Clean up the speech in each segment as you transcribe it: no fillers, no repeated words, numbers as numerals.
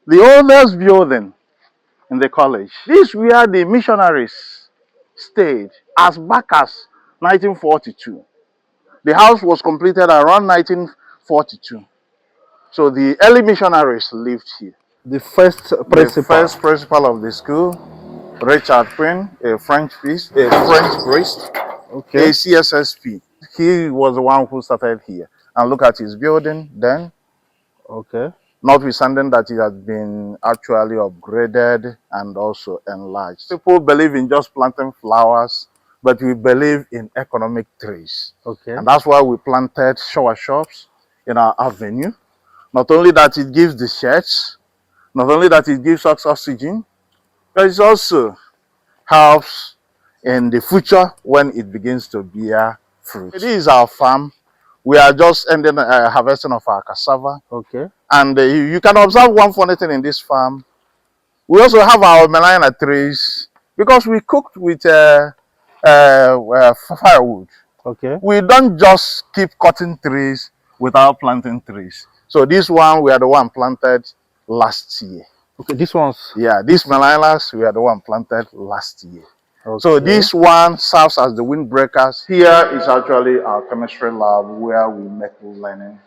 the oldest building in the college. This is where the missionaries stayed as back as 1942. The house was completed around 1942. So the early missionaries lived here. The first principal. The first principal of the school, Richard Quinn, a French priest, Okay. a CSSP. He was the one who started here. And look at his building then. Okay. Notwithstanding that it has been actually upgraded and also enlarged. People believe in just planting flowers, but we believe in economic trees. Okay. And that's why we planted shower shops in our avenue. Not only that it gives the sheds, not only that it gives us oxygen, but it also helps in the future when it begins to bear fruit. This is our farm. We are just ending harvesting of our cassava. Okay. And you can observe one funny thing in this farm. We also have our melina trees because we cooked with firewood. Okay. We don't just keep cutting trees without planting trees. So this one, we are the one planted last year. Okay, this one's... Yeah, these melinas, we are the one planted last year. Okay. So this one serves as the windbreakers. Here is actually our chemistry lab where we make learning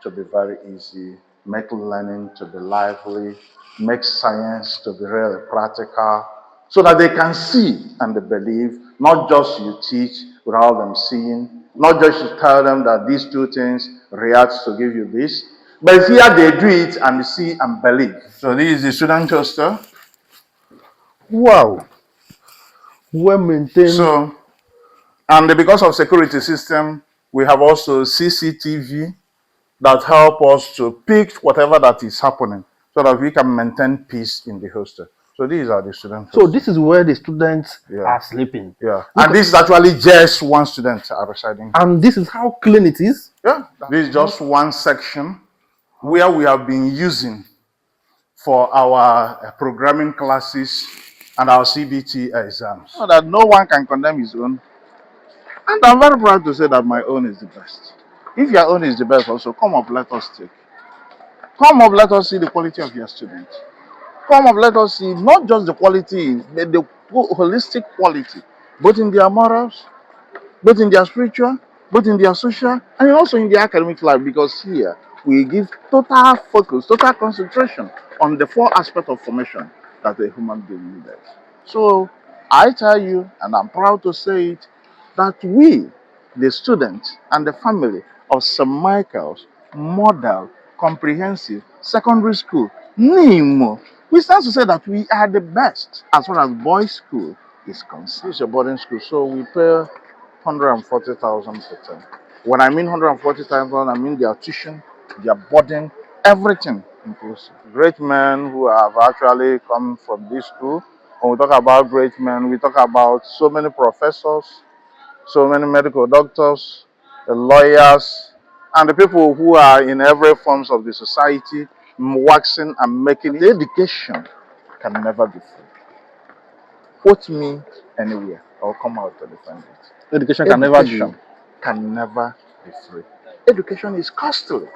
to be very easy, make learning to be lively, make science to be really practical, so that they can see and they believe, not just you teach without them seeing, not just you tell them that these two things react to give you this, but here they do it and they see and believe. So this is the student hostel. Wow. Well maintained. So, and because of security system, we have also CCTV that help us to pick whatever that is happening so that we can maintain peace in the hostel. So these are the students. So this is where the students are sleeping. Yeah. And this is actually just one student are residing. And this is how clean it is. Yeah. This is just one section where we have been using for our programming classes and our CBT exams. So that no one can condemn his own. And I'm very proud to say that my own is the best. If your own is the best also, come up, let us take. Come up, let us see the quality of your students. Come up, let us see not just the quality, but the holistic quality, both in their morals, both in their spiritual, both in their social, and also in their academic life, because here we give total focus, total concentration on the four aspects of formation that a human being needed. So I tell you, and I'm proud to say it, that we, the students and the family of St. Michael's Model Comprehensive Secondary School, Nimo, we stand to say that we are the best as far as boys' school is concerned. It's a boarding school, so we pay 140,000 per term. When I mean 140,000, I mean their tuition, their boarding, everything inclusive. Great men who have actually come from this school. When we talk about great men, we talk about so many professors, so many medical doctors, the lawyers, and the people who are in every forms of the society, waxing and making. The education can never be free. Quote me anywhere, I'll come out to defend it. Education can never be free. Education is costly.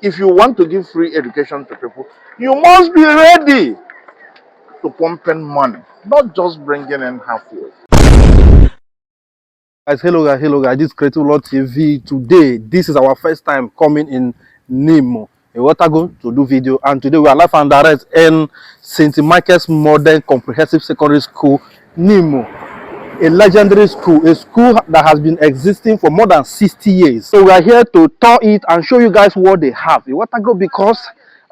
If you want to give free education to people, you must be ready to pump in money, not just bringing in halfway. Guys, hello guys, this is Creative Law TV. Today, this is our first time coming in Nimo, a Watago to do video, and today we are live and direct in St. Michael's Modern Comprehensive Secondary School, Nimo, a legendary school, a school that has been existing for more than 60 years. So we are here to tour it and show you guys what they have in Watago, because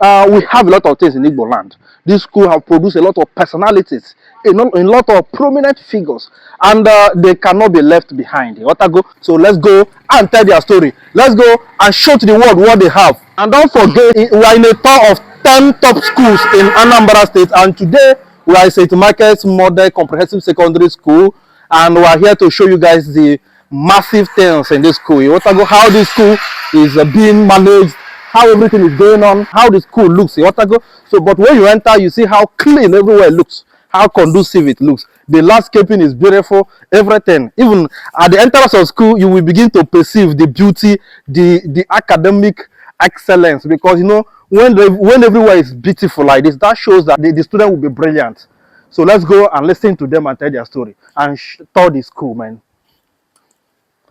we have a lot of things in Igbo land. This school have produced a lot of personalities, a lot of prominent figures, and they cannot be left behind. Watago. So let's go and tell their story. Let's go and show to the world what they have. And don't forget, we are in a tour of 10 top schools in Anambra State, and today we are at St. Michael's Model Comprehensive Secondary School, and we are here to show you guys the massive things in this school. Watago, how this school is being managed, how everything is going on, how the school looks in Watago. So, but when you enter, you see how clean everywhere it looks, how conducive it looks. The landscaping is beautiful, everything. Even at the entrance of school, you will begin to perceive the beauty, the academic excellence, because you know when everywhere is beautiful like this, that shows that the student will be brilliant. So let's go and listen to them and tell their story and tell the school, man.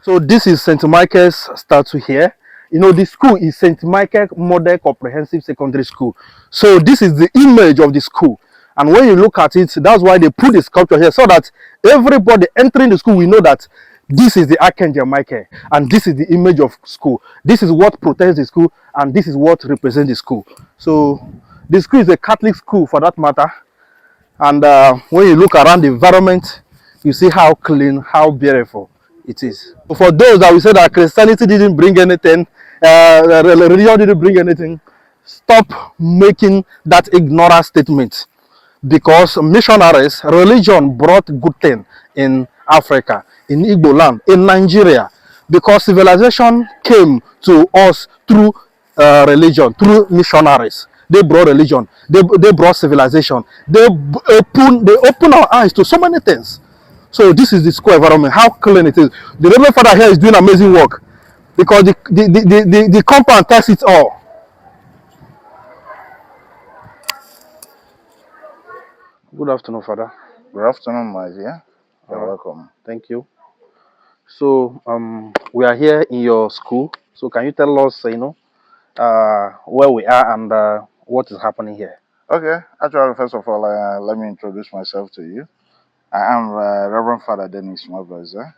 So this is St. Michael's statue here. You know, the school is St. Michael Model Comprehensive Secondary School. So this is the image of the school. And when you look at it, that's why they put the sculpture here, so that everybody entering the school will know that this is the Archangel Michael, and this is the image of school. This is what protects the school, and this is what represents the school. So the school is a Catholic school for that matter. And when you look around the environment, you see how clean, how beautiful it is. For those that will say that Christianity didn't bring anything, religion didn't bring anything, stop making that ignorant statement. Because missionaries, religion brought good thing in Africa, in Igbo land, in Nigeria. Because civilization came to us through religion, through missionaries. They brought religion, they brought civilization, they open our eyes to so many things. So this is the school environment, how clean it is. The Reverend Father here is doing amazing work because the compound tells it all. Good afternoon, Father. Good afternoon, my dear. You're welcome. Thank you. So we are here in your school. So can you tell us, where we are and what is happening here? Okay. Actually, first of all, let me introduce myself to you. I am Reverend Father Dennis Mobreza,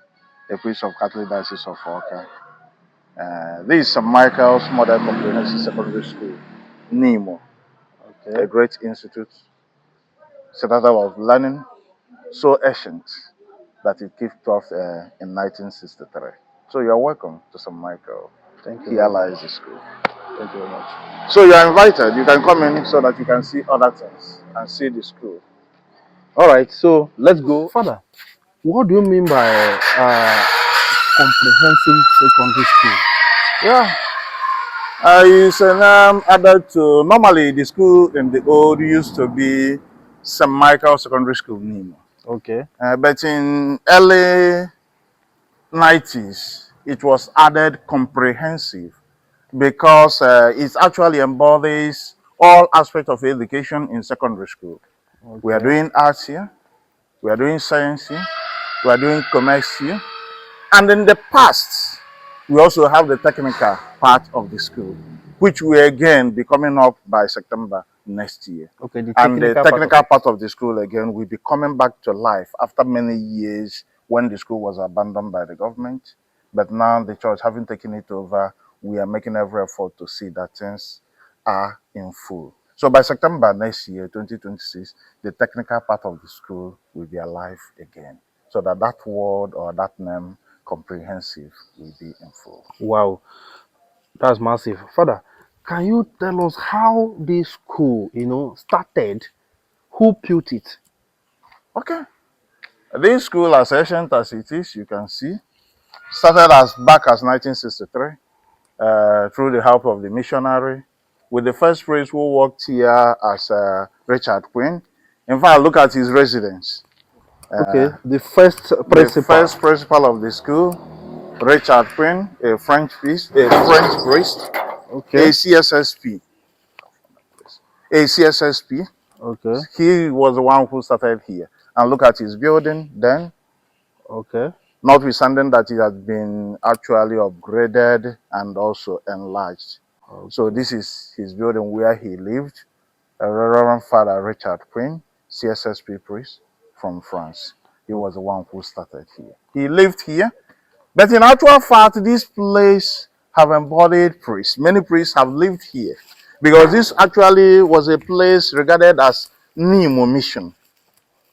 a priest of Catholic Diocese of Oka. This is St. Michael's Model Comprehensive Secondary School, Nimo, a great institute, center of learning, so ancient that it kicked off in 1963. So you're welcome to St. Michael. Thank you. Here lies the school. Thank you very much. So you are invited. You can come in so that you can see other things and see the school. All right, so let's go. Father, what do you mean by comprehensive secondary school? Yeah. It's an added to, normally the school in the old used to be St. Michael Secondary School, Nimo. Okay. But in early 90s, it was added comprehensive because it actually embodies all aspects of education in secondary school. Okay. We are doing arts here, we are doing science here, we are doing commerce here, and in the past, we also have the technical part of the school, which will again be coming up by September next year. Okay, and the technical part of the school again will be coming back to life after many years when the school was abandoned by the government. But now the church having taken it over, we are making every effort to see that things are in full. So by September next year, 2026, the technical part of the school will be alive again. So that word or that name, comprehensive, will be in full. Wow, that's massive. Father, can you tell us how this school, started? Who built it? Okay. This school, as ancient as it is, you can see, started as back as 1963 through the help of the missionary, with the first priest who worked here as Richard Quinn. In fact, look at his residence. Okay, the first principal. The first principal of the school, Richard Quinn, a French priest, okay. A CSSP. Okay. He was the one who started here. And look at his building then. Okay. Notwithstanding that it has been actually upgraded and also enlarged. Okay. So this is his building where he lived. Reverend Father Richard Quinn, CSSP priest from France. He was the one who started here. He lived here. But in actual fact, this place have embodied priests. Many priests have lived here. Because this actually was a place regarded as Nimo mission.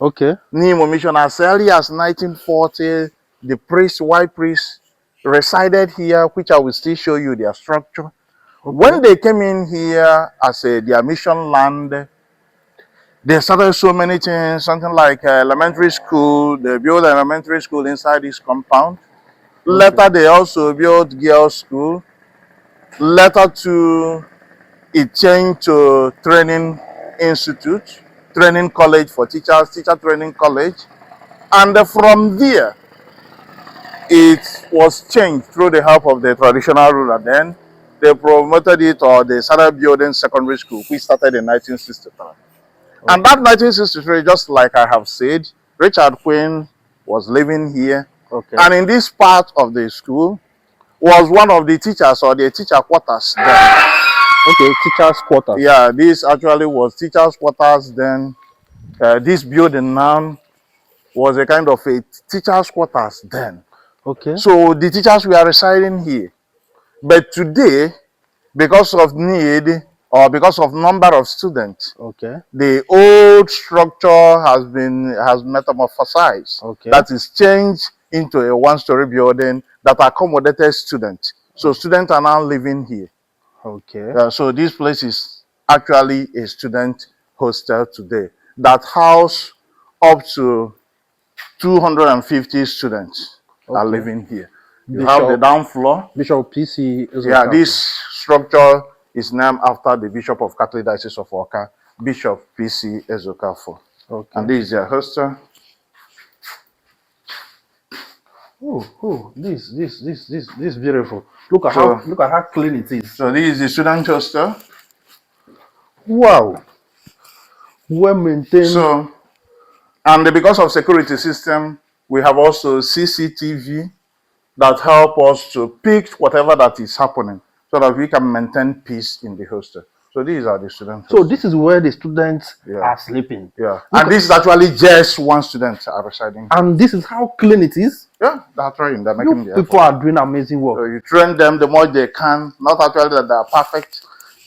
Okay. Nimo mission, as early as 1940, the white priests resided here, which I will still show you their structure. Okay. When they came in here as their mission land, they started so many things, something like elementary school. They built an elementary school inside this compound. Okay. Later, they also built girls' school. Later, it changed to training institute, training college for teachers, teacher training college. And from there, it was changed through the help of the traditional ruler then they promoted it, or they started building secondary school, which started in 1963. Okay. And that 1963, just like I have said, Richard Quinn was living here. Okay. And in this part of the school was one of the teachers, or the teacher quarters then. Okay, teachers' quarters. Yeah, this actually was teachers' quarters then. This building now was a kind of a teachers' quarters then. Okay. So the teachers were residing here. But today, because of need or because of number of students, Okay. the old structure has metamorphosized. Okay. That is changed into a one-story building that accommodated students. So students are now living here. Okay. So this place is actually a student hostel today that house up to 250 students are living here. You have the down floor. Bishop PC is Yeah, this structure is named after the Bishop of Catholic Diocese of Oka, Bishop PC Ezokafo. Okay. And this is their hostel. Oh, this is beautiful. Look at how clean it is. So this is the student hostel. Wow. Well maintained. So, and because of security system, we have also CCTV that help us to pick whatever that is happening so that we can maintain peace in the hostel. So these are the students. So this is where the students are sleeping. Yeah. And this is actually just one student are residing. And this is how clean it is. Yeah, that's right. They're making the people are doing amazing work. So you train them the more they can. Not actually that they are perfect,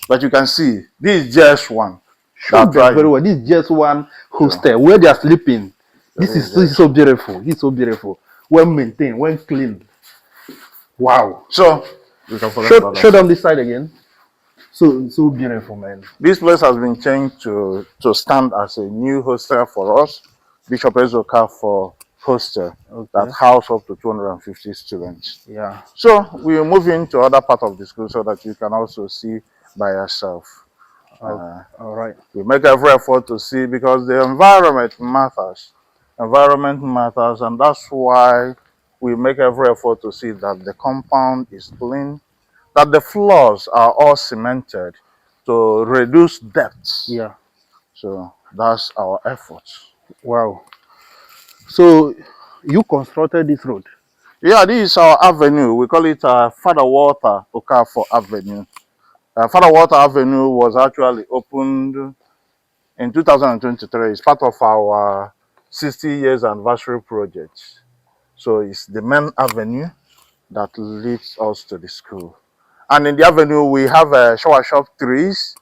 but you can see this is just one. Very well. This is just one hostel where they are sleeping. This is so beautiful. This is so beautiful. Well maintained, well clean. Wow. So show them this side again. So beautiful, man. This place has been changed to stand as a new hostel for us. Bishop Ezoka for hostel that house up to 250 students. Yeah. So we will move into other part of the school so that you can also see by yourself. All right. We make every effort to see because the environment matters. Environment matters, and that's why we make every effort to see that the compound is clean, that the floors are all cemented to reduce depth. Yeah. So that's our effort. Wow. So you constructed this road? Yeah, this is our avenue. We call it Father Walter Okafor Avenue. Father Walter Avenue was actually opened in 2023. It's part of our 60 years anniversary project. So it's the main avenue that leads us to the school. And in the avenue, we have shower shop trees.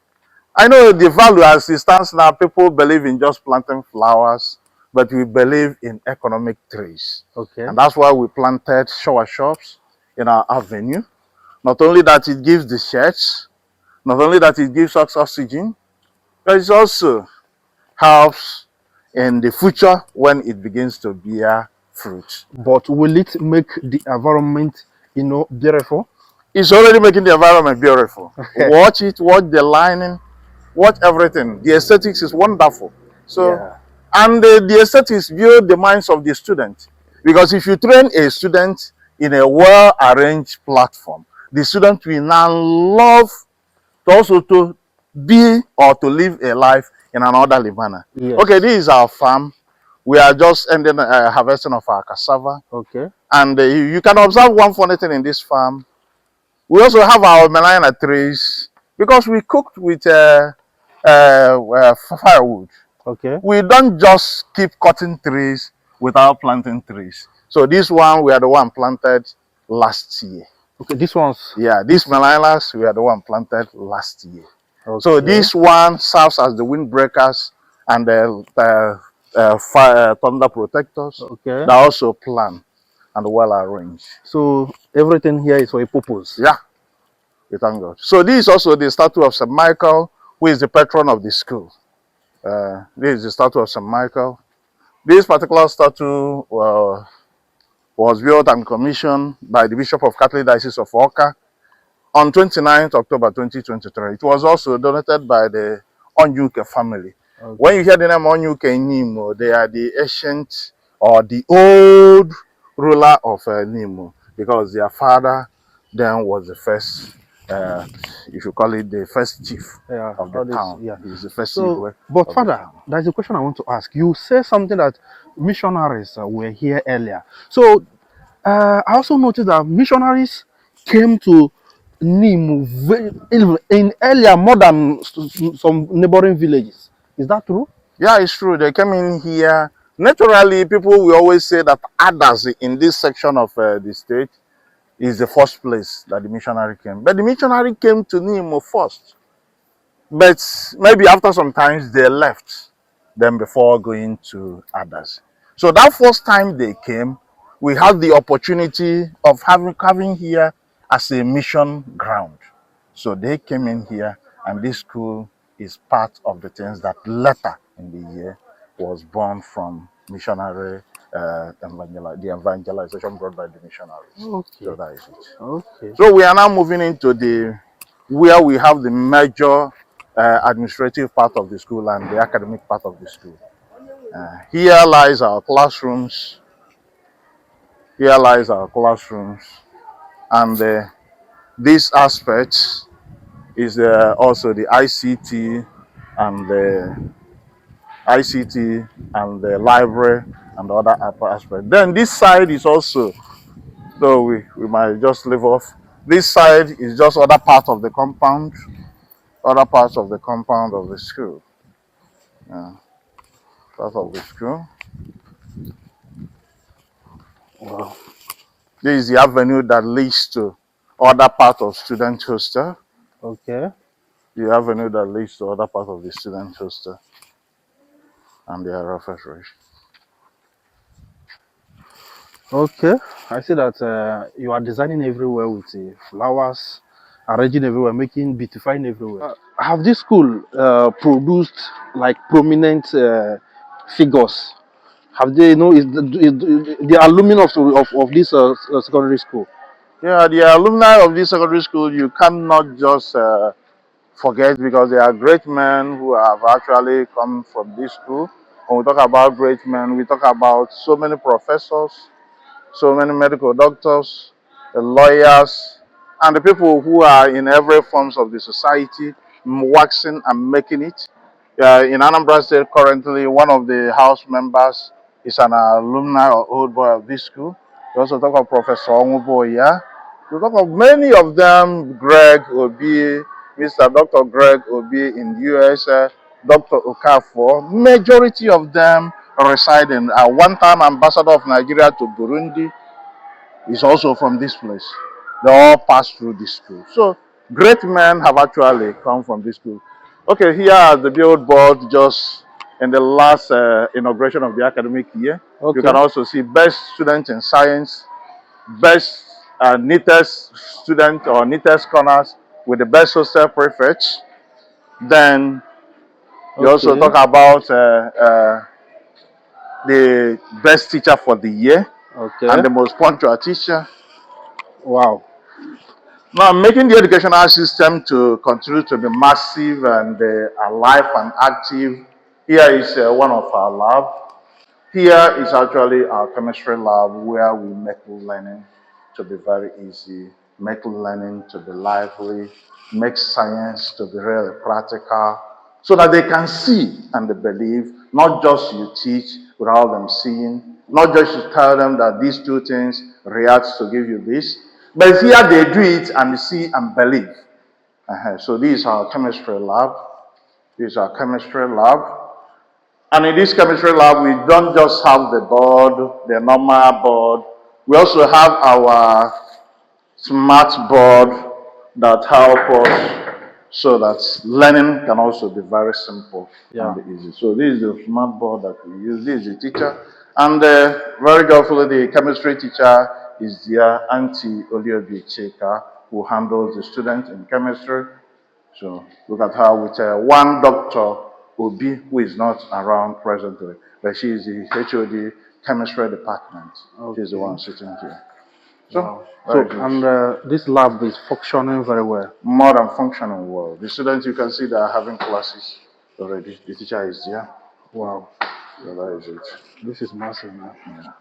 I know the value as it stands now, people believe in just planting flowers, but we believe in economic trees. Okay. And that's why we planted shower shops in our avenue. Not only that it gives the shades, not only that it gives us oxygen, but it also helps in the future when it begins to bear fruit. But will it make the environment, beautiful? It's already making the environment beautiful. Watch it, watch the lining, watch everything. The aesthetics is wonderful. So, and the aesthetics build the minds of the student. Because if you train a student in a well-arranged platform, the student will now love to also to be or to live a life in an orderly manner. Yes. Okay, this is our farm. We are just ending harvesting of our cassava. Okay. And you can observe one funny thing in this farm. We also have our melina trees because we cooked with firewood. Okay. We don't just keep cutting trees without planting trees. So this one, we are the one planted last year. Okay, this one's... Yeah, these melinas, we are the one planted last year. Okay. So this one serves as the windbreakers and the fire thunder protectors. Okay. They also plan and well arranged. So everything here is for a purpose. Yeah, we thank God. So this is also the statue of St. Michael, who is the patron of the school. This is the statue of St. Michael. This particular statue was built and commissioned by the Bishop of Catholic Diocese of Oka on 29th October 2023. It was also donated by the Njikoka family. Okay. When you hear the name Njikoka Nimo, they are the ancient or the old ruler of Nimo, because their father then was the first if you call it the first chief Yeah, of the all this, town. yeah. He's the first So, Igwe but of the Father, town. there's a question I want to ask. You said something that missionaries were here earlier. So, I also noticed that missionaries came to Nimo in earlier more than some neighboring villages. Is that true? Yeah, it's true. They came in here. Naturally, people will always say that others in this section of the state is the first place that the missionary came. But the missionary came to Nimo first. But maybe after some times they left them before going to others. So that first time they came, we had the opportunity of having here as a mission ground. So they came in here, and this school is part of the things that later in the year was born from missionary the evangelization brought by the missionaries. So Okay. that is it. Okay. So we are now moving into the where we have the major administrative part of the school and the academic part of the school. Here lies our classrooms. Here lies our classrooms, and this aspect is also the ICT and the library and the other aspect. Then this side is also, so we might just leave off. This side is just other part of the compound, other parts of the compound of the school. Yeah, part of the school. Wow. This is the avenue that leads to other part of student hostel. Okay. The avenue that leads to other part of the student hostel and their refectory. Okay. I see that you are designing everywhere with flowers, arranging everywhere, making beautifying everywhere. Have this school produced like prominent figures? Have they, is the alumni of this secondary school? Yeah, the alumni of this secondary school, you cannot just forget, because they are great men who have actually come from this school. When we talk about great men, we talk about so many professors, so many medical doctors, the lawyers, and the people who are in every forms of the society, waxing and making it. In Anambra State, currently, one of the house members is an alumni or old boy of this school. We also talk of Professor Onwuboya. We talk of many of them, Greg Obi, Mr. Dr. Greg Obi in the US, Dr. Okafor. Majority of them reside in one-time ambassador of Nigeria to Burundi is also from this place. They all pass through this school. So great men have actually come from this school. Okay, here are the billboard just in the last inauguration of the academic year. You Okay. can also see best student in science, best neatest student or neatest corners with the best hostel prefects. Then you also Okay. talk about the best teacher for the year and Okay. the most punctual teacher. Wow. Now, making the educational system to continue to be massive and alive and active, here is one of our labs. Here is actually our chemistry lab where we make learning to be very easy, make learning to be lively, make science to be really practical, so that they can see and they believe, not just you teach without them seeing, not just you tell them that these two things react to give you this, but here they do it and see and believe. So this is our chemistry lab. This is our chemistry lab. And in this chemistry lab, we don't just have the board, the normal board. We also have our smart board that help us so that learning can also be very simple Yeah. and easy. So this is the smart board that we use. This is the teacher. And very carefully, the chemistry teacher is there, Auntie Oliobi Cheka, who handles the student in chemistry. So look at her with one doctor, Obi, who is not around presently, but she is the HOD chemistry department. Okay. She's the one sitting here. So, Wow. So, very good. and this lab is functioning very well. More than functioning well. The students, you can see they are having classes already. The teacher is there. Wow. So that is it. This is massive, man. Yeah.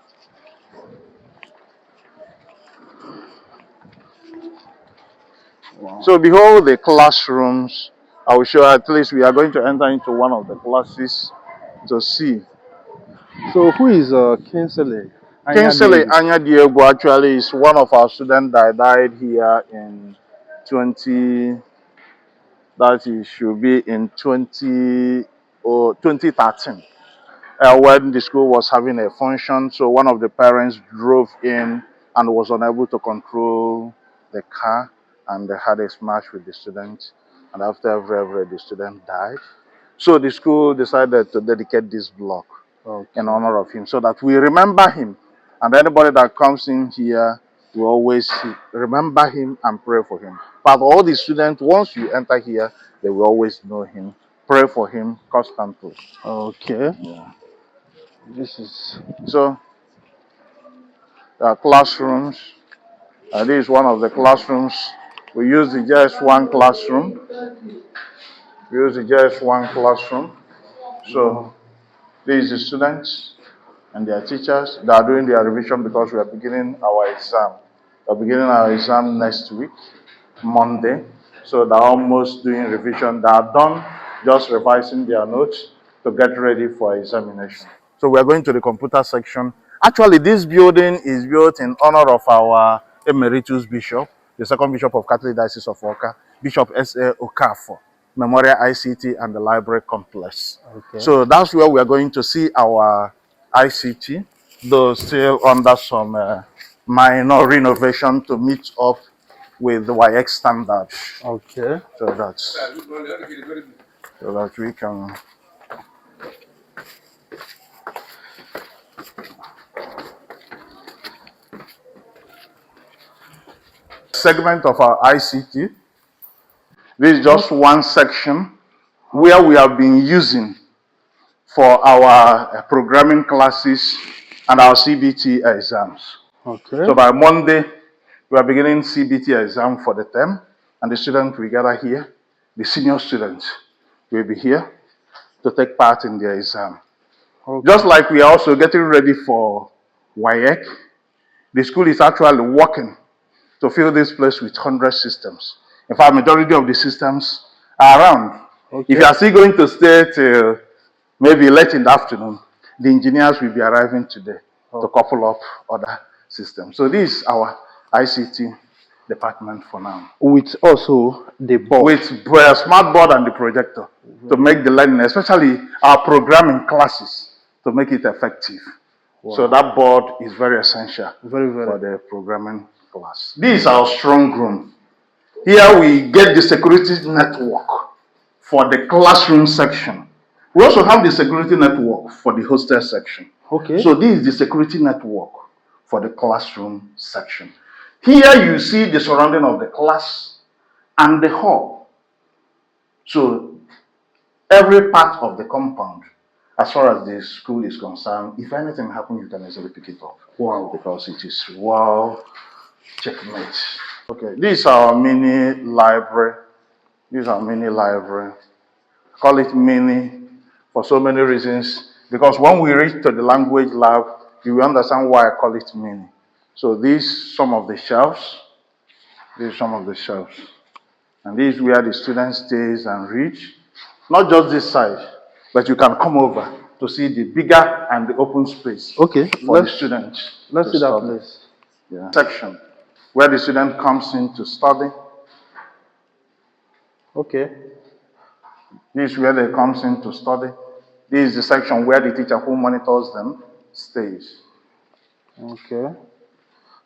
Wow. So behold the classrooms. I will show, at least we are going to enter into one of the classes to see. So who is Kingsley? Kingsley Anya Diego actually is one of our students that died here in 20, that it should be in 2013. When the school was having a function, so one of the parents drove in and was unable to control the car, and they had a smash with the student, and after every the student died. So the school decided to dedicate this block in honor of him, so that we remember him, and anybody that comes in here will always remember him and pray for him. But all the students, once you enter here, they will always know him, pray for him constantly. Okay. Yeah. This is So classrooms. This is one of the classrooms. We use the JS1 classroom. We use the JS1 classroom. So these are the students and their teachers. They are doing their revision because we are beginning our exam. We are beginning our exam next week, Monday. So they're almost doing revision. They are done just revising their notes to get ready for examination. So we are going to the computer section. Actually, this building is built in honor of our emeritus bishop, the second bishop of Catholic Diocese of Awka, Bishop S.A. Okafor, Memorial ICT and the library complex. Okay. So that's where we are going to see our ICT, though still under some minor renovation to meet up with the YX standards. okay. So that we can. Segment of our ICT. This is just one section where we have been using for our programming classes and our CBT exams. Okay. So by Monday, we are beginning CBT exam for the term, and the students will gather here. The senior students will be here to take part in the exam. Okay. Just like we are also getting ready for WIEC, the school is actually working to fill this place with 100 systems. In fact, majority of the systems are around. Okay. If you are still going to stay till maybe late in the afternoon, the engineers will be arriving today to couple up other systems. So this is our ICT department for now. With also the board. With smart board and the projector to make the learning, especially our programming classes, to make it effective. Wow. So that board is very essential for the programming class. This is our strong room. Here we get the security network for the classroom section. We also have the security network for the hostel section. Okay. So this is the security network for the classroom section. Here you see the surrounding of the class and the hall. So every part of the compound, as far as the school is concerned, if anything happens, you can easily pick it up. Wow. Because it is well checkmate. Okay, this is our mini library. This is our mini library. Call it mini for so many reasons. Because when we reach to the language lab, you will understand why I call it mini. So these some of the shelves. These are some of the shelves. And this is where the student stays and reads. Not just this side, but you can come over to see the bigger and the open space. Okay, for the students. Let's see that place. Yeah. Section where the student comes in to study. Okay. This is where they comes in to study. This is the section where the teacher who monitors them stays. Okay.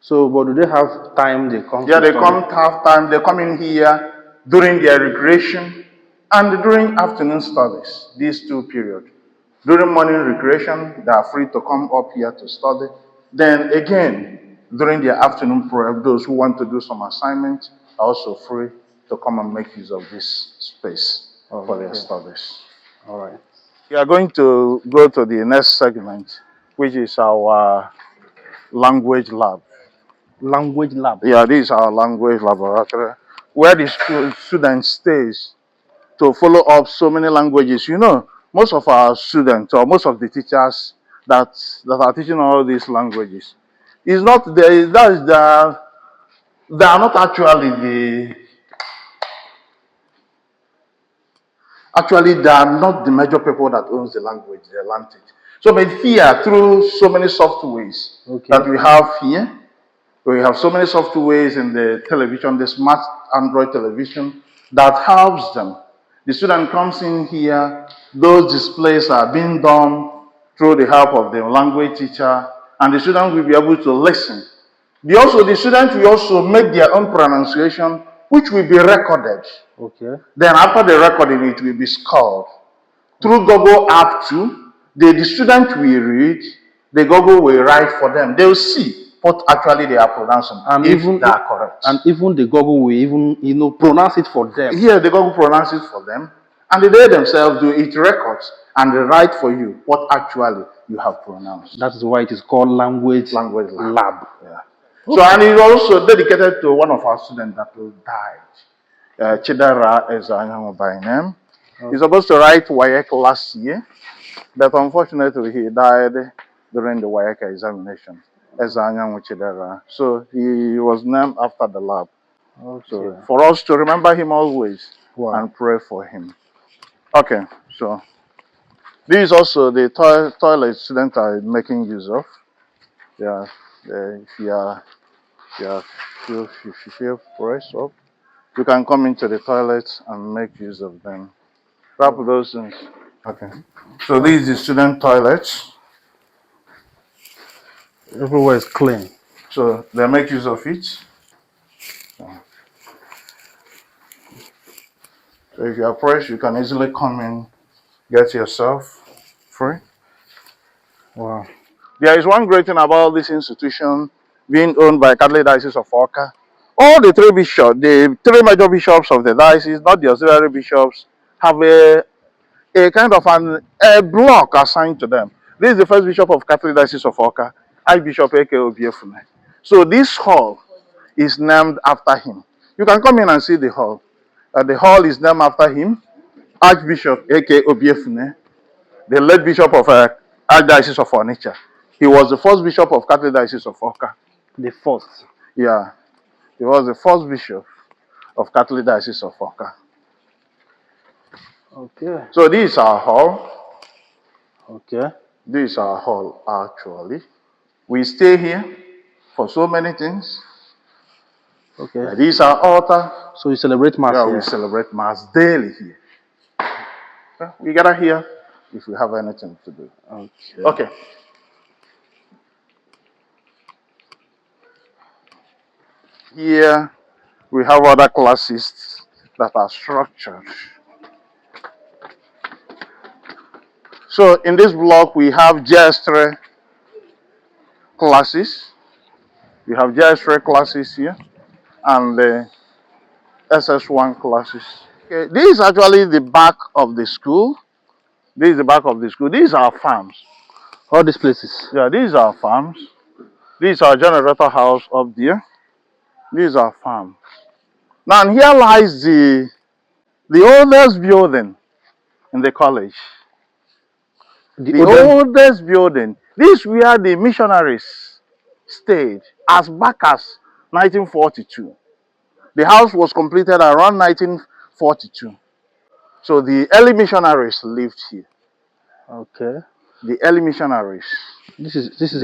So, but do they have time they come? Yeah, they come have time. They come in here during their recreation and during afternoon studies. These two periods. During morning recreation, they are free to come up here to study. Then again, during their afternoon prayer, those who want to do some assignments are also free to come and make use of this space for their studies. All right. We are going to go to the next segment, which is our language lab. Language lab? Yeah, this is our language laboratory, where the student stays to follow up so many languages. You know, most of our students or most of the teachers that are teaching all these languages, is not they are not actually Actually, they are not the major people that owns the language, they learned it. So, but here, through so many softwares that we have here, we have so many softwares in the television, the smart Android television, that helps them. The student comes in here, those displays are being done through the help of the language teacher, and the student will be able to listen. The student will also make their own pronunciation, which will be recorded. Okay. Then after the recording, it will be scored. Through Google app too, the student will read, the Google will write for them. They'll see what actually they are pronouncing, and if even they are correct. And even the Google will even pronounce it for them. Here, the Google pronounces it for them, and they themselves do it records and they write for you what actually you have pronounced. That is why it is called language lab. Yeah. Okay. So, and it's also dedicated to one of our students that died. Chidera Ezanyango by name. Okay. He's supposed to write WAEC last year, but unfortunately he died during the WAEC examination. Ezanyango Chidera. So he was named after the lab. Okay. So for us to remember him always and pray for him. Okay, so this is also the toilet students are making use of. Yeah, if you feel pressed up, you can come into the toilet and make use of them. Grab those things. Okay. So this is the student toilets. Everywhere is clean. So they make use of it. So if you are pressed, you can easily come in, get yourself free. Wow. There is one great thing about this institution being owned by Catholic Diocese of Awka. All the three bishops, the three major bishops of the diocese, not the auxiliary bishops, have a kind of a block assigned to them. This is the first bishop of Catholic Diocese of Awka, Archbishop A.K. Obiefune. So this hall is named after him. You can come in and see the hall. The hall is named after him, Archbishop A.K. Obiefune, the late bishop of Archdiocese of Onitsha. He was the first bishop of Catholic Diocese of Awka. The first? Yeah. He was the first bishop of Catholic Diocese of Awka. Okay. So this is our hall. Okay. This is our hall, actually. We stay here for so many things. Okay. This is our altar. So you celebrate Mass here? Yeah, we celebrate Mass daily here. We gather here if we have anything to do. Okay. Here we have other classes that are structured. So in this block we have JS3 classes. We have JS3 classes here and the SS1 classes. Okay, this is actually the back of the school. This is the back of the school. These are farms. All these places? Yeah, these are farms. This is our generator house up there. These are farms. Now and here lies the oldest building in the college. The oldest building. This is where the missionaries stayed as back as 1942. The house was completed around 1942. So the early missionaries lived here. Okay. The early missionaries. This is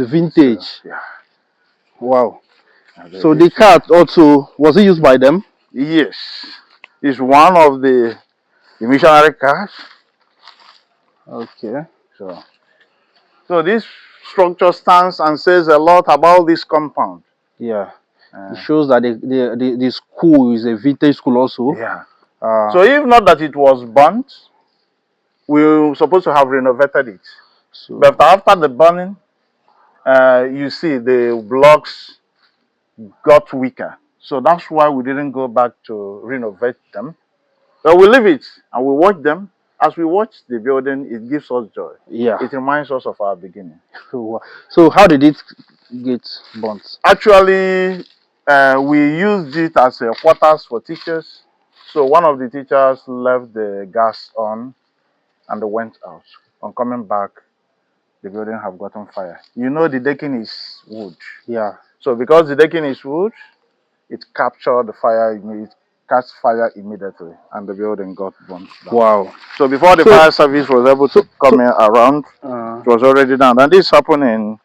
a vintage. So, yeah. Wow. So the cart also, was it used by them? Yes. It's one of the missionary cars. Okay. So this structure stands and says a lot about this compound. Yeah. It shows that the school is a vintage school also. Yeah. So if not that it was burnt, we were supposed to have renovated it. So, but after the burning, you see the blocks got weaker. So that's why we didn't go back to renovate them. But we leave it and we watch them. As we watch the building, it gives us joy. Yeah. It reminds us of our beginning. So how did it get burnt? Actually, we used it as a quarters for teachers. So one of the teachers left the gas on and they went out. On coming back, the building have gotten fire. You know the decking is wood. Yeah. So because the decking is wood, it captured the fire, it catch fire immediately, and the building got burnt down. Wow. So before the fire service was able to come in around, it was already down. And this happened in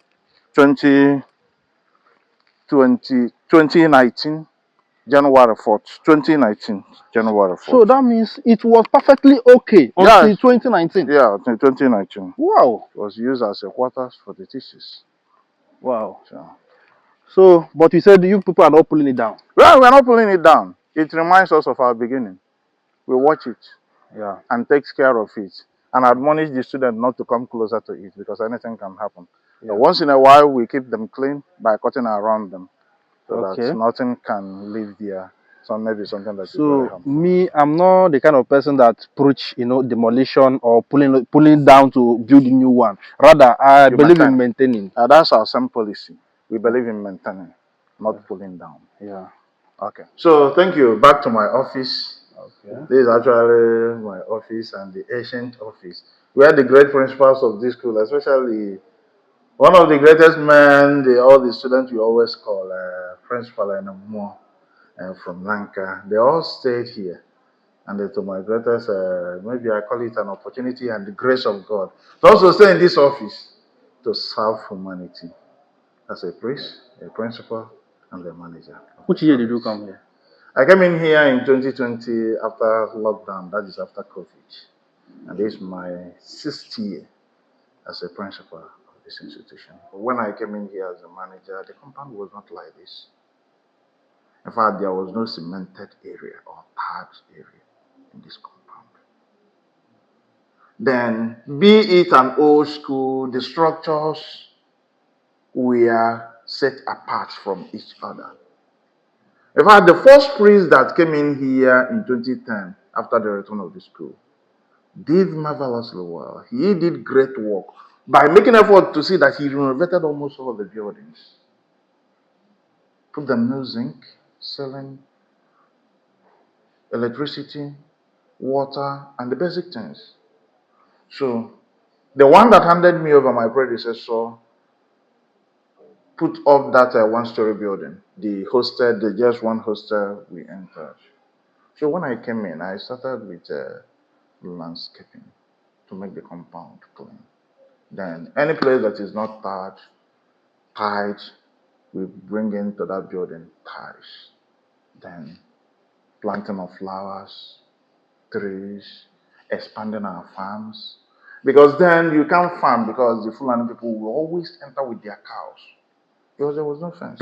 2019, January 4th, 2019, January 4th. So that means it was perfectly okay until 2019. Yeah, until 2019. Wow. It was used as a quarters for the teachers. Wow. So, but you said you people are not pulling it down. Well, we're not pulling it down. It reminds us of our beginning. We watch it, and takes care of it, and admonish the student not to come closer to it because anything can happen. So once in a while, we keep them clean by cutting around them so that nothing can live there. So maybe something that is very harmful. Me, I'm not the kind of person that preach, demolition or pulling down to build a new one. Rather, I believe in maintaining. That's our same policy. We believe in maintaining, not pulling down. Yeah. Okay. So thank you. Back to my office. Okay. This is actually my office and the ancient office. We are the great principals of this school, especially one of the greatest men, all the students we always call Principal Nimo from Lanka. They all stayed here. And to my greatest, maybe I call it an opportunity and the grace of God, to also stay in this office to serve humanity as a priest, a principal, and a manager. Which year did you come here? I came in here in 2020 after lockdown, that is after COVID. And this is my 6th year as a principal of this institution. But when I came in here as a manager, the compound was not like this. In fact, there was no cemented area or tarred area in this compound. Then, be it an old school, the structures were set apart from each other. In fact, the first priest that came in here in 2010, after the return of the school, did marvelously well. He did great work by making effort to see that he renovated almost all the buildings. Put them new zinc, ceiling, electricity, water, and the basic things. So, the one that handed me over, my predecessor, put up that one-story building, the hostel, the just one hostel we entered. So when I came in, I started with landscaping to make the compound clean. Then any place that is not tied, we bring into that building ties. Then planting of flowers, trees, expanding our farms. Because then you can't farm because the Fulani people will always enter with their cows because there was no fence.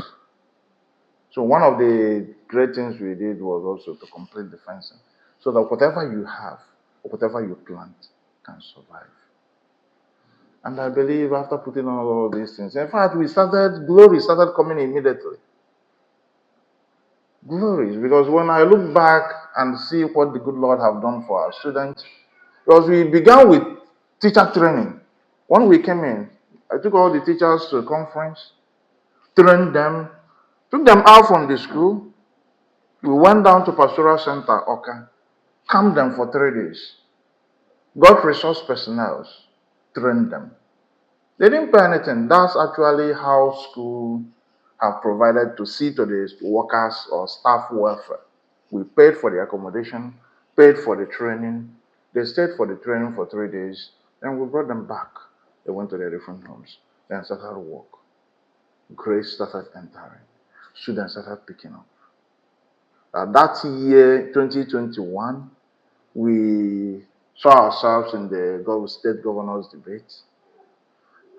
So one of the great things we did was also to complete the fencing so that whatever you have or whatever you plant can survive. And I believe after putting on all of these things, in fact, glory started coming immediately. Glories, because when I look back and see what the good Lord have done for our students, because we began with teacher training. When we came in, I took all the teachers to a conference, trained them, took them out from the school. We went down to Pastoral Center, Oka, camped them for 3 days, got resource personnel, trained them. They didn't pay anything. That's actually how school have provided to see to the workers or staff welfare. We paid for the accommodation, paid for the training. They stayed for the training for 3 days, then we brought them back. They went to their different homes, then started work. Grace started entering. Students started picking up. That year, 2021, we saw ourselves in the state governor's debate.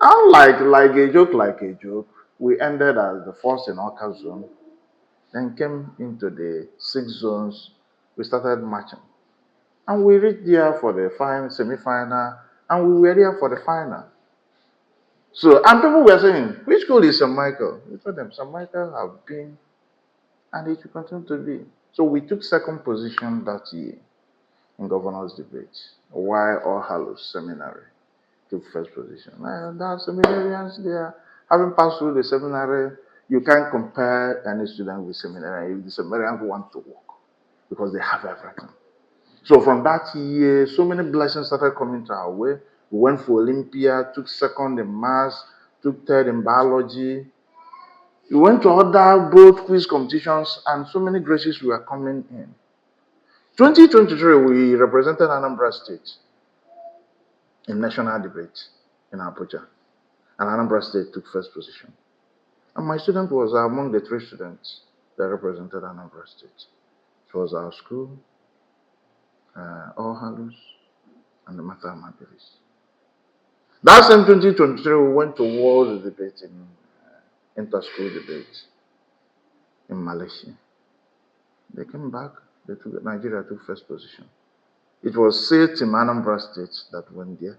And like a joke, we ended as the first in Oka zone, then came into the 6 zones. We started marching. And we reached there for the semi-final, and we were there for the final. So, and people were saying, which school is St. Michael? We told them, St. Michael have been, and it will continue to be. So we took 2nd position that year in governor's debate, while All Hallows Seminary took 1st position. And there are seminarians there. Having passed through the seminary, you can't compare any student with seminary if the seminarians want to work because they have everything. So from that year, so many blessings started coming to our way. We went for Olympia, took 2nd in maths, took 3rd in biology. We went to other both quiz competitions, and so many graces were coming in. 2023, we represented Anambra State in national debate in Abuja, and Anambra State took first position. And my student was among the 3 students that represented Anambra State. It was our school, All Hallows, and the Mata Amabiris. That same 2023, we went to world debate in inter-school debate in Malaysia. They came back, Nigeria took first position. It was still Team Anambra State that went there.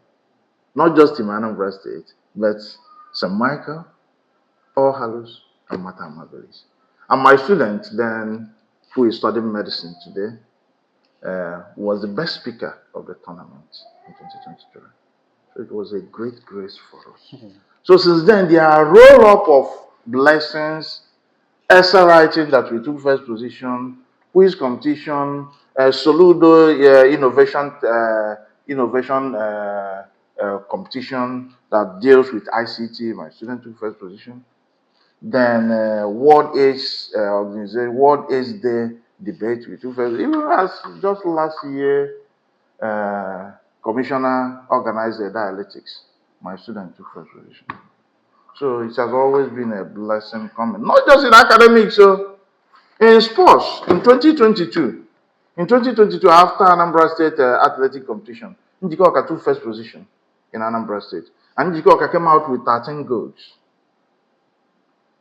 Not just Team Anambra State, but St. Michael, All Hallows, and Mata Amabiris. And my student then, who is studying medicine today, was the best speaker of the tournament in 2023. So it was a great grace for us. So since then, there are roll-up of blessings, essay writing that we took first position, quiz competition, Soludo innovation competition that deals with ICT. My student took first position. Then World AIDS Organization, World AIDS Day debate we took first. Even as just last year, commissioner organized the dialectics. My student took first position. So it has always been a blessing coming, not just in academics, so in sports. In 2022, after Anambra State athletic competition, Njikoka took first position in Anambra State. And Njikoka came out with 13 golds.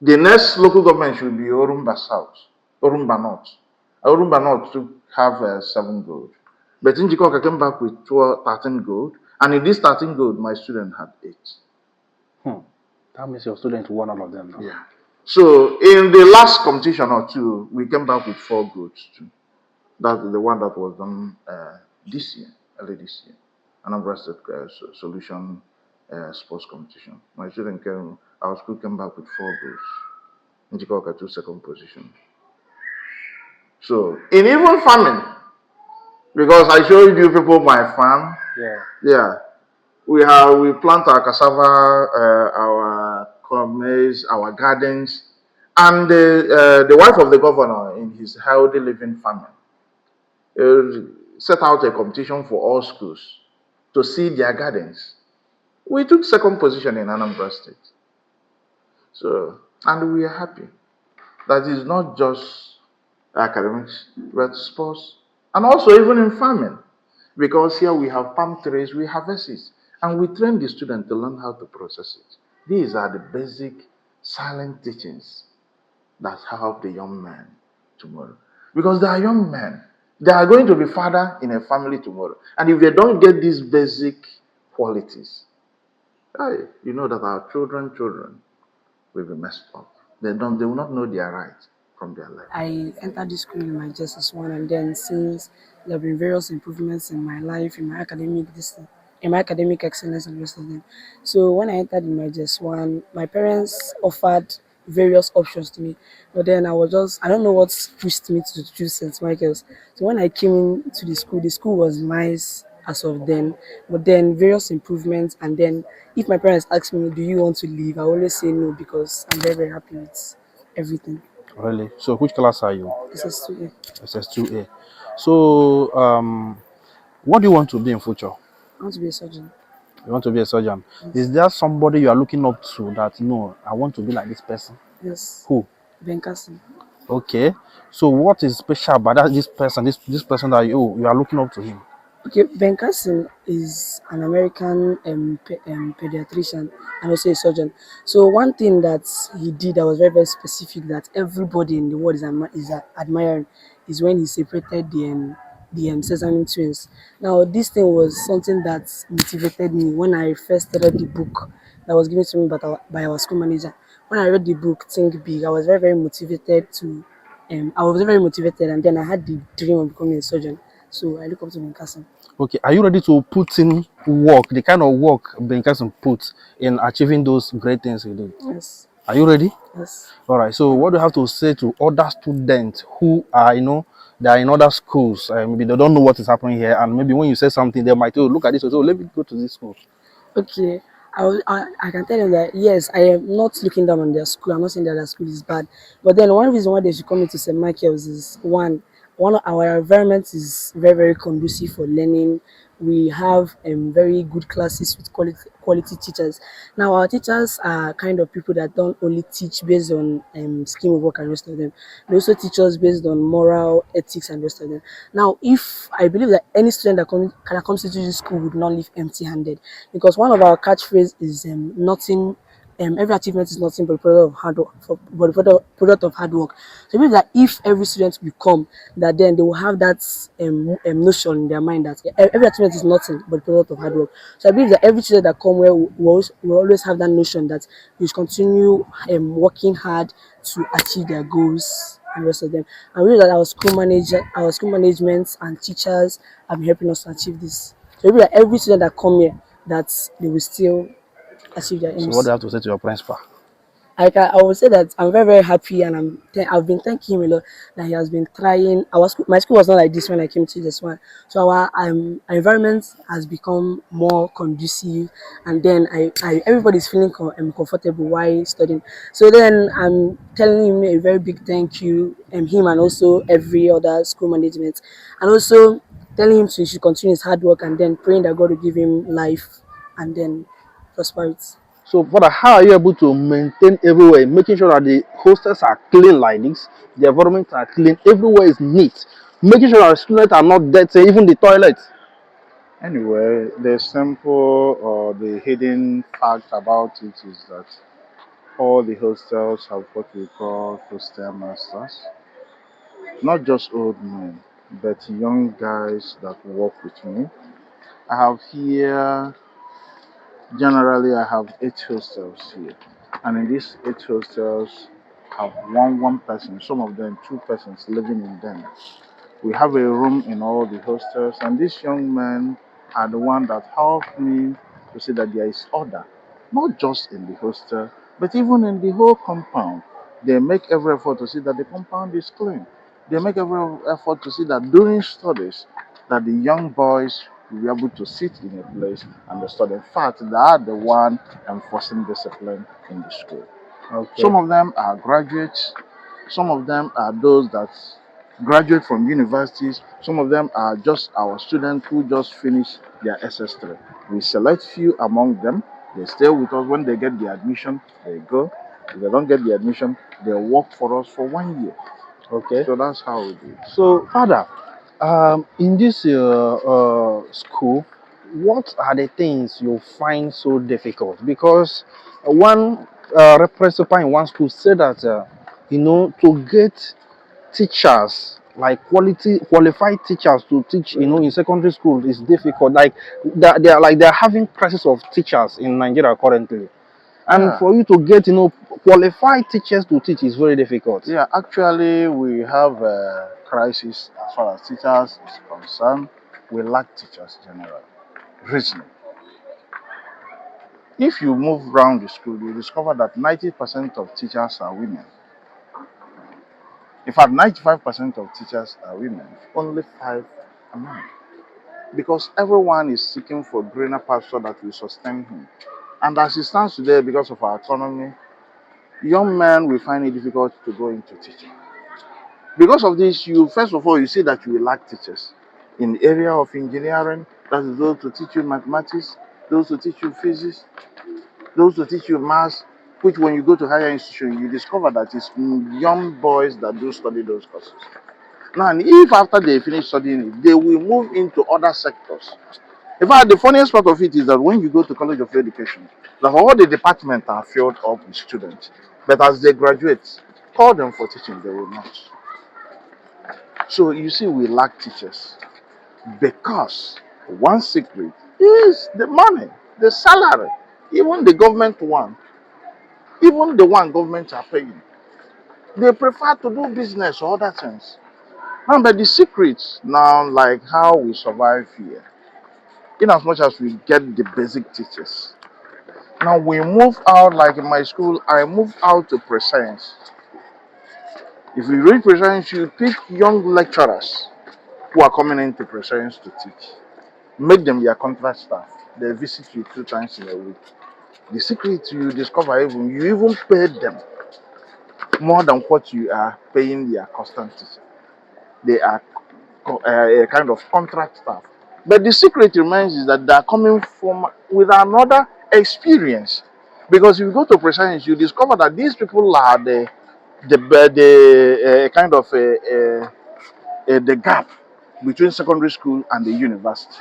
The next local government should be Orumba South, Orumba North. Orumba North to have 7 gold. But Njikoka came back with 13 gold. And in this 13 gold, my student had 8. That means your student won all of them now. Yeah. So in the last competition or 2, we came back with 4 golds too. That's the one that was done this year, early this year. Anambra State Solution Sports Competition. My student our school came back with 4 golds. Njikoka took second position. So in even farming, because I showed you people my farm. Yeah. We plant our cassava, our maize, our gardens, and the wife of the governor in his healthy living farming set out a competition for all schools to see their gardens. We took second position in Anambra State. So, and we are happy. That is not just academics, but sports, and also even in farming. Because here we have palm trees, we harvest it, and we train the student to learn how to process it. These are the basic silent teachings that help the young man tomorrow. Because they are young men. They are going to be father in a family tomorrow. And if they don't get these basic qualities, you know that our children will be messed up. They will not know their right from their left. I entered this school in my JSS1, and then since there have been various improvements in my life, in my academic excellence and rest of them. So when I entered in my JS1, my parents offered various options to me, but then I don't know what pushed me to choose St. Michael's. So when I came into the school was nice as of then, but then various improvements, and then if my parents ask me, do you want to leave, I always say no, because I'm very, very happy with everything. Really? So which class are you? SS2A. SS2A. So what do you want to be in future? I want to be a surgeon. You want to be a surgeon? Yes. Is there somebody you are looking up to that, no, I want to be like this person? Yes. Who? Ben Carson. Okay. So what is special about this person that you are looking up to him? Okay, Ben Carson is an American pediatrician and also a surgeon. So one thing that he did that was very, very specific that everybody in the world is admiring is when he separated the Sesame twins. Now, this thing was something that motivated me when I first read the book that was given to me by our school manager. When I read the book, Think Big, I was very, very motivated and then I had the dream of becoming a surgeon. So I look up to Ben Carson. Okay, are you ready to put in work, the kind of work Ben Carson put in achieving those great things he did? Yes. Are you ready? Yes. All right. So what do you have to say to other students who are, they are in other schools? Maybe they don't know what is happening here, and maybe when you say something, they might look at this and say, oh, let me go to this school. Okay. I can tell them that yes, I am not looking down on their school. I'm not saying that their school is bad, but then one reason why they should come into St. Michael's is one, one of our environment is very very conducive for learning. We have very good classes with quality teachers. Now our teachers are kind of people that don't only teach based on scheme of work and rest of them. They also teach us based on moral ethics and rest of them. Now, if I believe that any student that comes into this school would not leave empty-handed, because one of our catchphrase is nothing. Every achievement is nothing but a product of hard work. But a product of hard work. So I believe that if every student will come, that then they will have that notion in their mind that every achievement is nothing but a product of hard work. So I believe that every student that come where will always have that notion that you should continue working hard to achieve their goals and the rest of them. I believe that our school management and teachers have been helping us to achieve this. So I believe that every student that come here, that they will still achieve their So what do aims. you have to say to your principal? I would say that I'm very very happy, and I've been thanking him a lot that he has been trying. My school was not like this when I came to this one, so our environment has become more conducive, and then everybody's feeling comfortable while studying. So then I'm telling him a very big thank you, him and also every other school management, and also telling him to he should continue his hard work, and then praying that God will give him life and then prosperity. So, Father, how are you able to maintain everywhere, making sure that the hostels are clean like this, the environment are clean, everywhere is neat, making sure that students are not dirty, even the toilets? Anyway, the simple or the hidden fact about it is that all the hostels have what we call hostel masters. Not just old men, but young guys that work with me. I have here, generally, I have 8 hostels here. And in these 8 hostels, have one person, some of them 2 persons living in them. We have a room in all the hostels, and these young men are the one that help me to see that there is order, not just in the hostel, but even in the whole compound. They make every effort to see that the compound is clean. They make every effort to see that during studies, that the young boys will be able to sit in a place and study. In fact, they are the one enforcing discipline in the school. Okay. Some of them are graduates, some of them are those that graduate from universities, some of them are just our students who just finished their SS3. We select few among them, they stay with us. When they get the admission, they go. If they don't get the admission, they work for us for 1 year. Okay. So that's how we do it. So, Father, in this school, what are the things you find so difficult? Because one principal in one school said that, to get teachers, like qualified teachers to teach, in secondary school is difficult. Like they're having crisis of teachers in Nigeria currently. And Yeah. for you to get, qualified teachers to teach is very difficult. Yeah, actually, we have a crisis as far as teachers is concerned. We lack teachers generally. Reason. If you move around the school, you discover that 90% of teachers are women. In fact, 95% of teachers are women. Only 5 are men. Because everyone is seeking for greener pasture that will sustain him. And as it stands today, because of our economy, young men will find it difficult to go into teaching. Because of this, first of all, you see that you will lack teachers. In the area of engineering, that is those to teach you mathematics, those to teach you physics, those to teach you maths, which when you go to higher institution, you discover that it's young boys that do study those courses. Now, and if after they finish studying it, they will move into other sectors. In fact, the funniest part of it is that when you go to College of Education, that all the departments are filled up with students. But as they graduate, call them for teaching, they will not. So you see, we lack teachers because one secret is the money, the salary, even the government one, even the one government are paying. They prefer to do business or other things. Now, but the secret now, like how we survive here, in as much as we get the basic teachers. Now we move out, like in my school, I moved out to prescience. If you read prescience, you pick young lecturers who are coming into prescience to teach. Make them your contract staff. They visit you 2 times in a week. The secret you discover, you even pay them more than what you are paying their constant teacher. they are a kind of contract staff. But the secret remains is that they are coming from with another experience. Because if you go to pre-science, you discover that these people are the kind of the gap between secondary school and the university.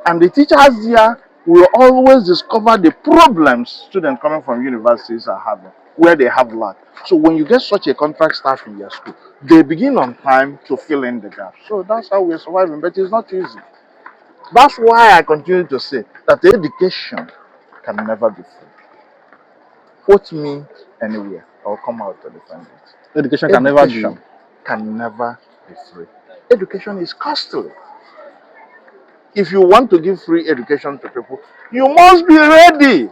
And the teachers there will always discover the problems students coming from universities are having, where they have lack. So when you get such a contract staff in your school, they begin on time to fill in the gaps. So that's how we're surviving, but it's not easy. That's why I continue to say that education can never be free. Quote me anywhere, I'll come out to defend it. Education can never be. Education can never be free. Education is costly. If you want to give free education to people, you must be ready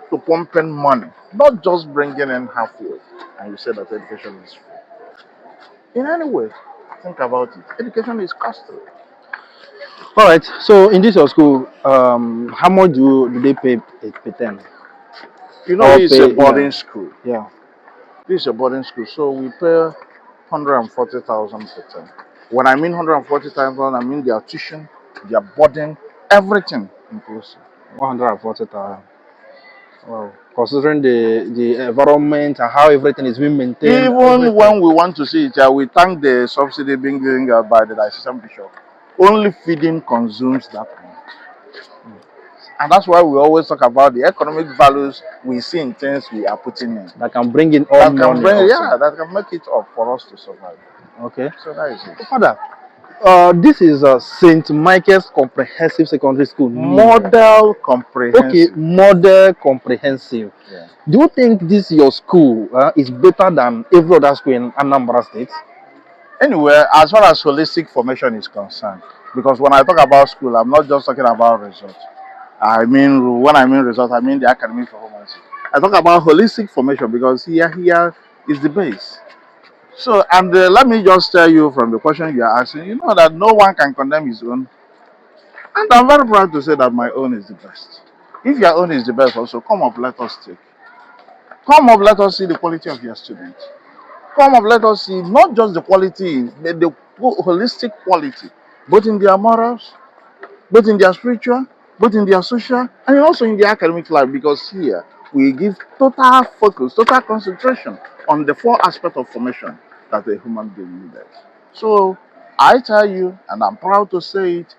to pump in money, not just bringing in halfway. And you say that education is free. In any way, think about it. Education is costly. All right. So in this your school, how much do they pay per term? You know, Or this is pay, a boarding school. Yeah. This is a boarding school, so we pay 140,000 per term. When I mean 140,000, I mean their tuition, their boarding, everything inclusive. 140,000. Wow. Considering the environment and how everything is being maintained. Even when we want to see it, we thank the subsidy being given by the assistant bishop. Only feeding consumes that much. And that's why we always talk about the economic values we see in things we are putting in. That can bring in all money. That can make it up for us to survive. Okay. So that is it. Father, this is St. Michael's Comprehensive Secondary School. Model comprehensive. Okay, model comprehensive. Yeah. Do you think this your school is better than every other school in Anambra State? Anyway, as far as holistic formation is concerned, because when I talk about school, I'm not just talking about results. When I mean results, I mean the academic performance. I talk about holistic formation because here is the base. So, and let me just tell you from the question you are asking, you know that no one can condemn his own. And I'm very proud to say that my own is the best. If your own is the best also, come up, let us take. Come up, let us see the quality of your students. Come up, let us see not just the quality, but the holistic quality, both in their morals, both in their spiritual, both in their social, and also in their academic life, because here we give total focus, total concentration on the four aspects of formation that a human being needed. So I tell you, and I'm proud to say it,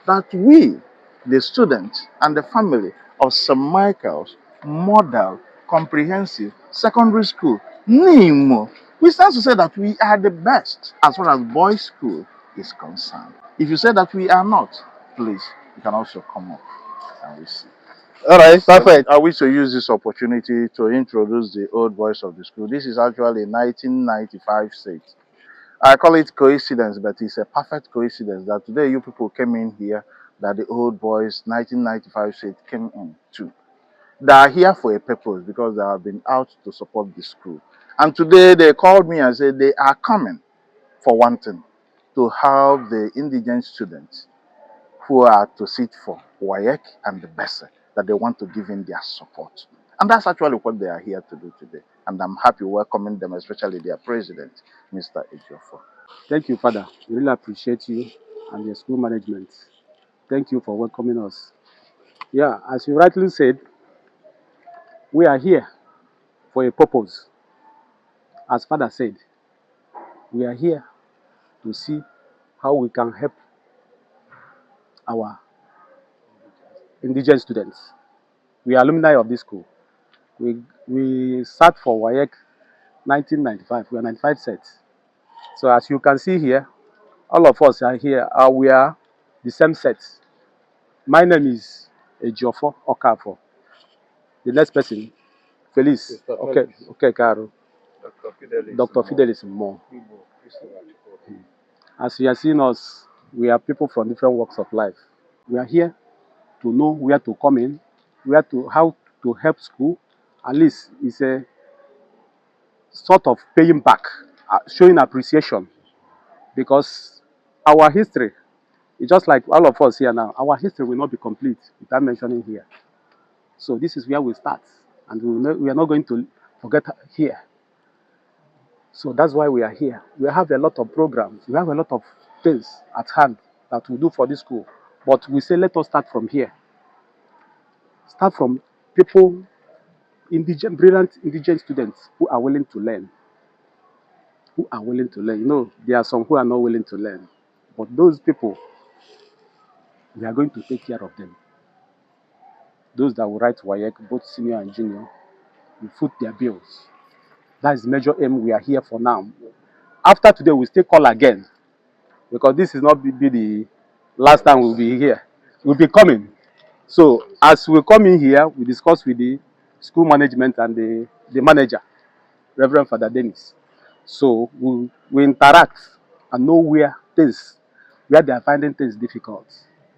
that we, the students and the family of St. Michael's Model Comprehensive Secondary School, Nimo, we stand to say that we are the best as far as boys' school is concerned. If you say that we are not, please, you can also come up and we see. All right, perfect. I wish to use this opportunity to introduce the old boys of the school. This is actually a 1995 set. I call it coincidence, but it's a perfect coincidence that today you people came in here, that the old boys 1995 set came in too. They are here for a purpose because they have been out to support the school. And today they called me and said they are coming for one thing, to help the indigent students who are to sit for WAEC and the BESE, that they want to give in their support. And that's actually what they are here to do today. And I'm happy welcoming them, especially their president, Mr. Ejiofor. Thank you, Father. We really appreciate you and your school management. Thank you for welcoming us. Yeah, as you rightly said, we are here for a purpose. As Father said, we are here to see how we can help our indigent students. We are alumni of this school. We sat for WAEC 1995. We are 95 sets. So as you can see here, all of us are here. We are the same sets. My name is Ejiofor Okafo. The next person, Felice. Okay, Caro. Dr. Fidelis Mo. As you have seen us, we are people from different walks of life. We are here to know where to come in, how to help school. At least it's a sort of paying back, showing appreciation, because our history, it's just like all of us here now, our history will not be complete without mentioning here. So this is where we start, and we are not going to forget here. So that's why we are here. We have a lot of programs. We have a lot of things at hand that we do for this school. But we say, let us start from here. Start from people, brilliant indigent students who are willing to learn. Who are willing to learn. You know, there are some who are not willing to learn. But those people, we are going to take care of them. Those that will write WAEC, both senior and junior, we foot their bills. That is the major aim we are here for now. After today, we still call again, because this is not be the last time we'll be here. We'll be coming. So as we come in here, we discuss with the school management and the manager, Reverend Father Dennis. So we interact and know where they are finding things difficult.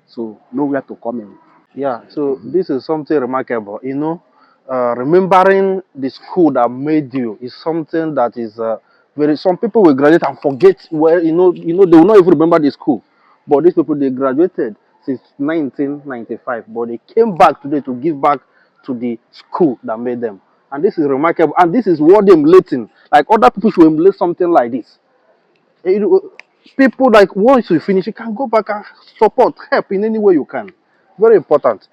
So know where to come in. Yeah, so this is something remarkable. You know, remembering the school that made you is something that is very. Some people will graduate and forget where they will not even remember the school. But these people, they graduated since 1995, but they came back today to give back to the school that made them. And this is remarkable. And this is worth emulating. Like other people should emulate something like this. You know, people, like once you finish, you can go back and support, help in any way you can. Very important.